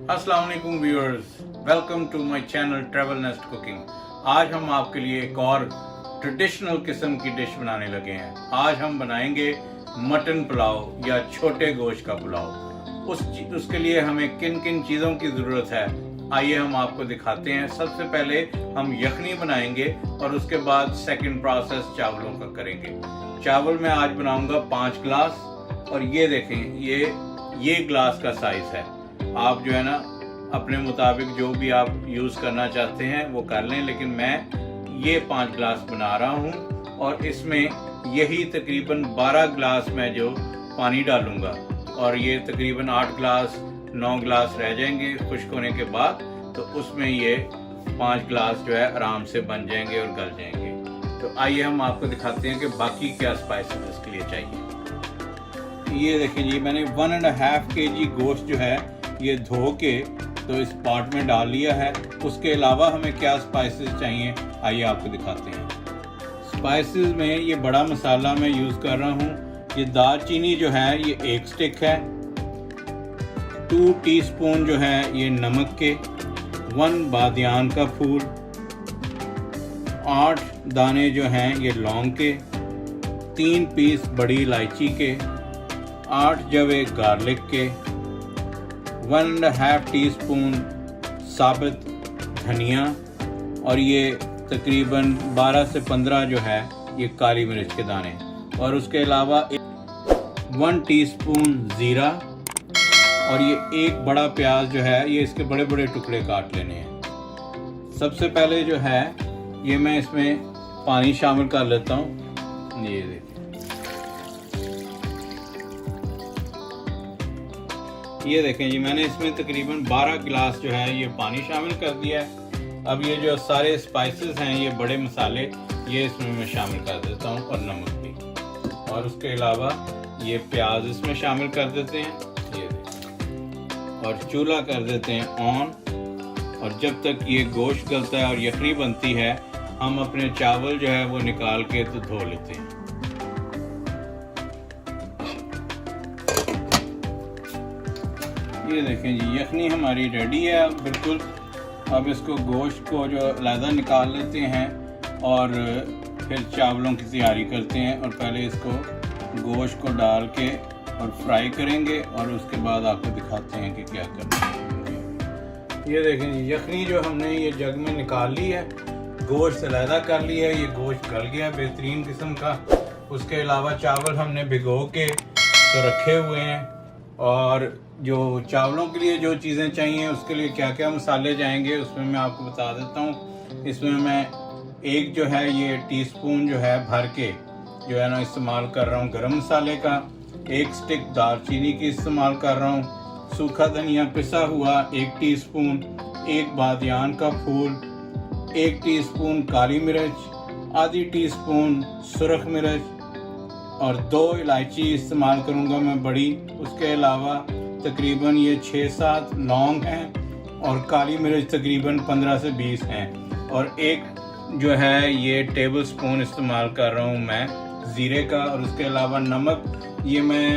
अस्सलाम वालेकुम viewers, welcome to my channel travel nest cooking. आज हम आपके लिए एक और ट्रेडिशनल किस्म की डिश बनाने लगे हैं। आज हम बनाएंगे मटन पुलाव या छोटे गोश्त का पुलाव। उसके लिए हमें किन किन चीज़ों की ज़रूरत है, आइए हम आपको दिखाते हैं। सबसे पहले हम यखनी बनाएंगे और उसके बाद सेकंड प्रोसेस चावलों का करेंगे। चावल मैं आज बनाऊंगा 5 गिलास, और ये देखें, ये ग्लास का साइज़ है। आप जो है ना अपने मुताबिक जो भी आप यूज़ करना चाहते हैं वो कर लें, लेकिन मैं ये 5 गिलास बना रहा हूँ और इसमें यही तकरीबन 12 गिलास मैं जो पानी डालूँगा, और ये तकरीबन 8 गिलास 9 गिलास रह जाएंगे खुश्क होने के बाद। तो उसमें ये 5 गिलास जो है आराम से बन जाएंगे और गल जाएंगे। तो आइए हम आपको दिखाते हैं कि बाकी क्या स्पाइसेस इसके लिए चाहिए। ये देखिए जी, मैंने 1.5 kg गोश्त जो है ये धो के तो इस पॉट में डाल लिया है। उसके अलावा हमें क्या स्पाइसेस चाहिए, आइए आपको दिखाते हैं। स्पाइसेस में ये बड़ा मसाला मैं यूज़ कर रहा हूँ। ये दालचीनी जो है ये 1 स्टिक है, 2 टीस्पून जो है ये नमक के, 1 बादियान का फूल, 8 दाने जो हैं ये लौंग के, 3 पीस बड़ी इलायची के, 8 जवे गार्लिक के, 1.5 टीस्पून साबुत धनिया, और ये तकरीबन 12 से 15 जो है ये काली मिर्च के दाने, और उसके अलावा 1 टीस्पून ज़ीरा, और ये 1 बड़ा प्याज जो है ये इसके बड़े बड़े टुकड़े काट लेने हैं। सबसे पहले जो है ये मैं इसमें पानी शामिल कर लेता हूँ। ये देखिए, ये देखें जी, मैंने इसमें तकरीबन 12 गिलास जो है ये पानी शामिल कर दिया है। अब ये जो सारे स्पाइसेस हैं, ये बड़े मसाले, ये इसमें मैं शामिल कर देता हूँ, और नमक भी, और उसके अलावा ये प्याज इसमें शामिल कर देते हैं। ये देखें, और चूल्हा कर देते हैं ऑन, और जब तक ये गोश्त गलता है और यखनी बनती है, हम अपने चावल जो है वो निकाल के तो धो लेते हैं। ये देखें जी, यखनी हमारी रेडी है अब बिल्कुल। अब इसको गोश्त को जो अलहदा निकाल लेते हैं और फिर चावलों की तैयारी करते हैं, और पहले इसको गोश्त को डाल के और फ्राई करेंगे, और उसके बाद आपको दिखाते हैं कि क्या करना है। ये देखें जी, यखनी जो हमने ये जग में निकाल ली है, गोश्त अलहदा कर लिया है, ये गोश्त गल गया बेहतरीन किस्म का। उसके अलावा चावल हमने भिगो के तो रखे हुए हैं, और जो चावलों के लिए जो चीज़ें चाहिए उसके लिए क्या क्या मसाले जाएंगे उसमें मैं आपको बता देता हूँ। इसमें मैं 1 जो है ये टीस्पून जो है भर के जो है ना इस्तेमाल कर रहा हूँ गरम मसाले का, 1 स्टिक दालचीनी की इस्तेमाल कर रहा हूँ, सूखा धनिया पिसा हुआ 1 टीस्पून, 1 बादियान का फूल, 1 टीस्पून काली मिर्च, आधी टीस्पून सुरख मिर्च, और 2 इलायची इस्तेमाल करूंगा मैं बड़ी। उसके अलावा तकरीबन ये 6-7 लौंग हैं, और काली मिर्च तकरीबन 15 से 20 हैं, और 1 जो है ये टेबल स्पून इस्तेमाल कर रहा हूँ मैं ज़ीरे का। और उसके अलावा नमक ये मैं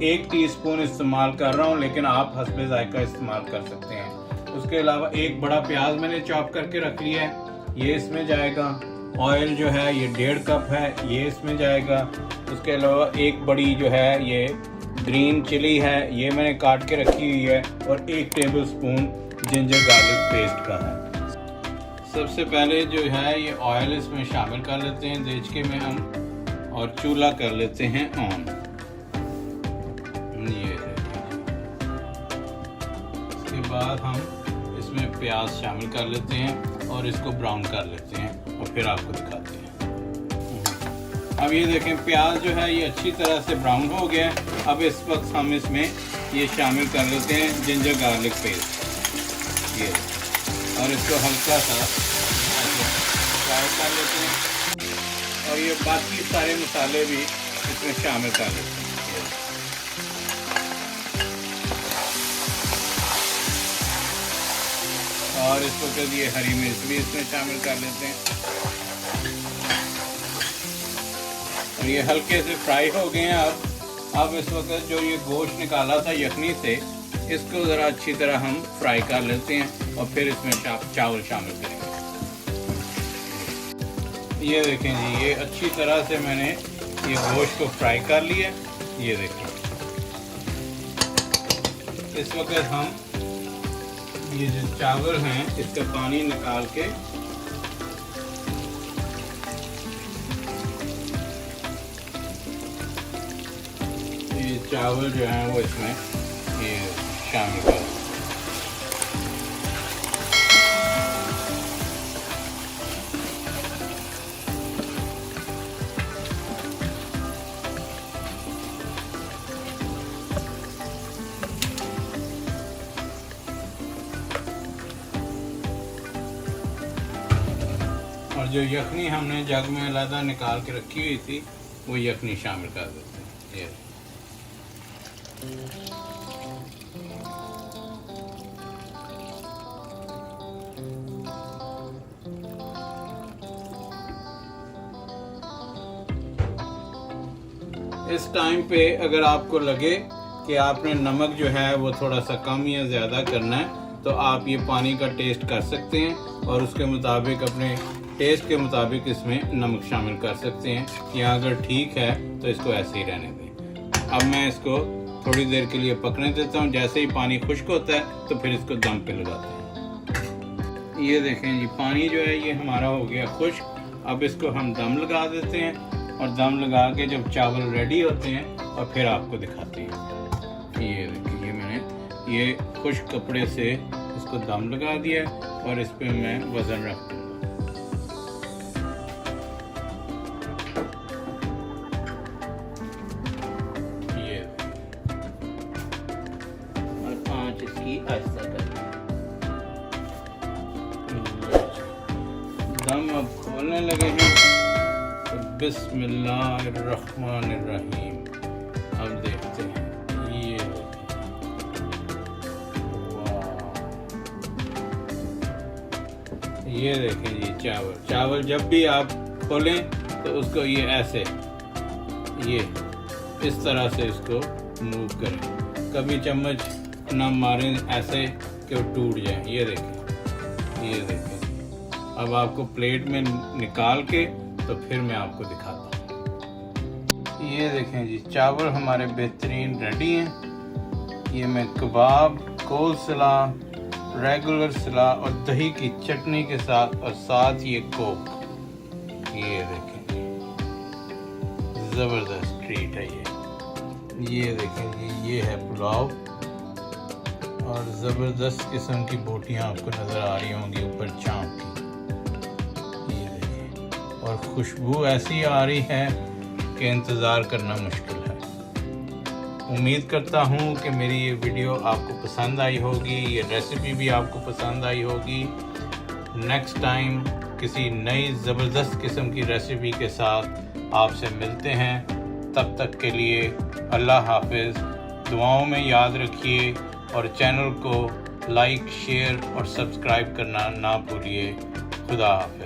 1 टीस्पून इस्तेमाल कर रहा हूँ, लेकिन आप हस्बे ज़ायका इस्तेमाल कर सकते हैं। उसके अलावा 1 बड़ा प्याज मैंने चॉप करके रख लिया है, ये इसमें जाएगा। ऑयल जो है ये 1.5 कप है, ये इसमें जाएगा। उसके अलावा 1 बड़ी जो है ये ग्रीन चिली है, ये मैंने काट के रखी हुई है, और 1 table spoon ginger garlic paste का है। सबसे पहले जो है ये ऑयल इसमें शामिल कर लेते हैं देचके में हम, और चूल्हा कर लेते हैं ऑन। ये इसके बाद हम इसमें प्याज शामिल कर लेते हैं और इसको ब्राउन कर लेते हैं, और फिर आपको दिखाते हैं। अब ये देखें, प्याज जो है ये अच्छी तरह से ब्राउन हो गया है। अब इस वक्त हम इसमें ये शामिल कर लेते हैं जिंजर गार्लिक पेस्ट। ये, और इसको हल्का सा ऐसे फ्राई कर लेते हैं और ये बाकी सारे मसाले भी इसमें शामिल कर लेते हैं। और इस वक्त ये हरी मिर्च भी इसमें शामिल कर लेते हैं और ये हल्के से फ्राई हो गए हैं। अब इस वक्त जो ये गोश्त निकाला था यखनी से, इसको ज़रा अच्छी तरह हम फ्राई कर लेते हैं और फिर इसमें चावल शामिल करेंगे। ये देखें जी, ये अच्छी तरह से मैंने ये गोश्त को फ्राई कर लिया। ये देखें, इस वक्त हम ये जो चावल हैं इसका पानी निकाल के ये चावल जो हैं वो इसमें ये शामिल कर। और जो यखनी हमने जग में अलग निकाल के रखी हुई थी वो यखनी शामिल कर देते हैं। ये इस टाइम पे अगर आपको लगे कि आपने नमक जो है वो थोड़ा सा कम या ज़्यादा करना है तो आप ये पानी का टेस्ट कर सकते हैं और उसके मुताबिक अपने टेस्ट के मुताबिक इसमें नमक शामिल कर सकते हैं। या अगर ठीक है तो इसको ऐसे ही रहने दें। अब मैं इसको थोड़ी देर के लिए पकने देता हूँ। जैसे ही पानी खुश्क होता है तो फिर इसको दम पे लगाते हैं। ये देखें जी, पानी जो है ये हमारा हो गया खुश्क। अब इसको हम दम लगा देते हैं और दम लगा के जब चावल रेडी होते हैं और फिर आपको दिखाते हैं। ये देखिए, ये मैंने ये खुश्क कपड़े से इसको दम लगा दिया और इस पर मैं वज़न रख दूँगा। आहिस्ता कर दम अब खोलने लगे हैं तो बिस्मिल्लाहिर्रहमानिर्रहीम। अब देखते हैं। ये वाह, ये देखें जी, चावल जब भी आप खोलें तो उसको ये ऐसे ये इस तरह से इसको मूव करें। कभी चम्मच ना मारें ऐसे कि वो टूट जाए। ये देखें। अब आपको प्लेट में निकाल के तो फिर मैं आपको दिखाता हूँ। ये देखें जी, चावल हमारे बेहतरीन रेडी हैं। ये मैं कबाब, कोलसला, रेगुलर सला और दही की चटनी के साथ और साथ ये कोक। ये देखें, ज़बरदस्त ट्रीट है ये देखें जी, ये है पुलाव और ज़बरदस्त किस्म की बोटियाँ आपको नज़र आ रही होंगी ऊपर चाँप की। ये देखिए, और खुशबू ऐसी आ रही है कि इंतज़ार करना मुश्किल है। उम्मीद करता हूँ कि मेरी ये वीडियो आपको पसंद आई होगी, ये रेसिपी भी आपको पसंद आई होगी। नेक्स्ट टाइम किसी नई ज़बरदस्त किस्म की रेसिपी के साथ आपसे मिलते हैं। तब तक के लिए अल्लाह हाफ़िज़। दुआओं में याद रखिए और चैनल को लाइक, शेयर और सब्सक्राइब करना ना भूलिए। खुदा हाफ़िज़।